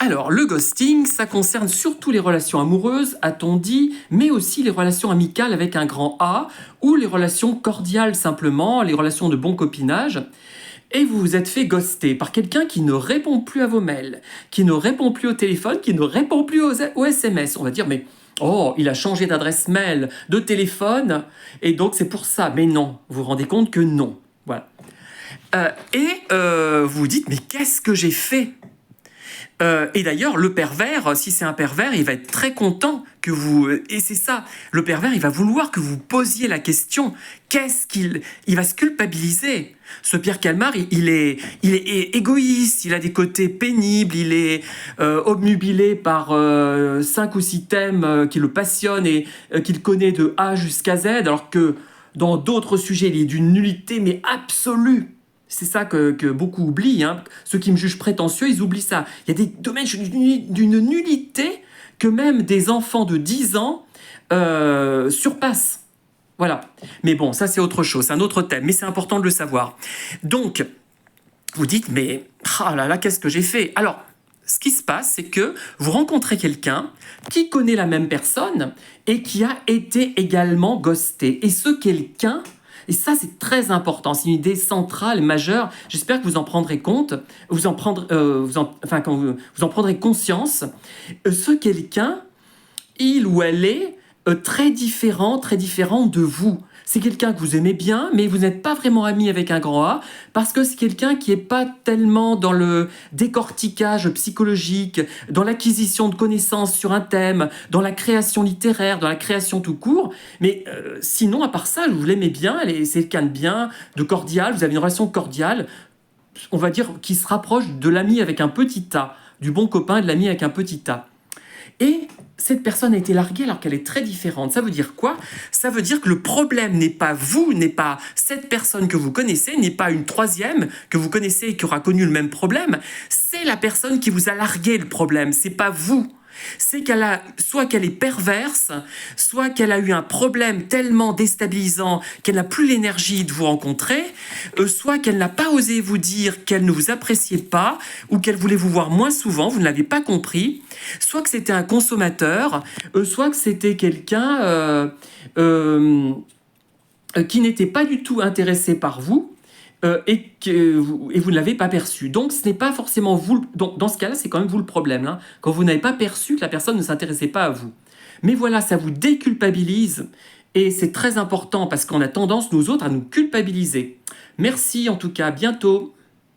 Alors, le ghosting, ça concerne surtout les relations amoureuses, a-t-on dit, mais aussi les relations amicales avec un grand A, ou les relations cordiales simplement, les relations de bon copinage. Et vous vous êtes fait ghoster par quelqu'un qui ne répond plus à vos mails, qui ne répond plus au téléphone, qui ne répond plus aux SMS. On va dire, mais oh, il a changé d'adresse mail, de téléphone, et donc c'est pour ça. Mais non, vous vous rendez compte que non. Voilà. Vous vous dites, mais qu'est-ce que j'ai fait? Et d'ailleurs, le pervers, si c'est un pervers, il va être très content que vous... Et c'est ça, le pervers, il va vouloir que vous posiez la question. Qu'est-ce qu'il... Il va se culpabiliser. Ce Pierre Calmar, il est égoïste, il a des côtés pénibles, il est obnubilé par 5 ou 6 thèmes qui le passionnent et qu'il connaît de A jusqu'à Z, alors que dans d'autres sujets, il est d'une nullité, mais absolue. C'est ça que beaucoup oublient. Hein. Ceux qui me jugent prétentieux, ils oublient ça. Il y a des domaines d'une nullité que même des enfants de 10 ans surpassent. Voilà. Mais bon, ça c'est autre chose, c'est un autre thème, mais c'est important de le savoir. Donc, vous dites, mais ah là là, qu'est-ce que j'ai fait? Alors, ce qui se passe, c'est que vous rencontrez quelqu'un qui connaît la même personne et qui a été également ghosté. Et ce quelqu'un... Et ça, c'est très important. C'est une idée centrale et majeure. J'espère que vous en prendrez compte, vous en prendrez conscience. Ce quelqu'un, il ou elle est très différent de vous. C'est quelqu'un que vous aimez bien, mais vous n'êtes pas vraiment ami avec un grand A, parce que c'est quelqu'un qui n'est pas tellement dans le décortiquage psychologique, dans l'acquisition de connaissances sur un thème, dans la création littéraire, dans la création tout court. Mais sinon, à part ça, vous l'aimez bien, c'est quelqu'un de bien, de cordial, vous avez une relation cordiale, on va dire, qui se rapproche de l'ami avec un petit A, du bon copain et de l'ami avec un petit A. Et cette personne a été larguée alors qu'elle est très différente. Ça veut dire quoi? Ça veut dire que le problème n'est pas vous, n'est pas cette personne que vous connaissez, n'est pas une troisième que vous connaissez et qui aura connu le même problème. C'est la personne qui vous a largué le problème, c'est pas vous. C'est soit qu'elle est perverse, soit qu'elle a eu un problème tellement déstabilisant qu'elle n'a plus l'énergie de vous rencontrer, soit qu'elle n'a pas osé vous dire qu'elle ne vous appréciait pas ou qu'elle voulait vous voir moins souvent, vous ne l'avez pas compris, soit que c'était un consommateur, soit que c'était quelqu'un qui n'était pas du tout intéressé par vous, et vous ne l'avez pas perçu. Donc, ce n'est pas forcément vous... Dans ce cas-là, c'est quand même vous le problème, hein, quand vous n'avez pas perçu que la personne ne s'intéressait pas à vous. Mais voilà, ça vous déculpabilise, et c'est très important, parce qu'on a tendance, nous autres, à nous culpabiliser. Merci, en tout cas, à bientôt.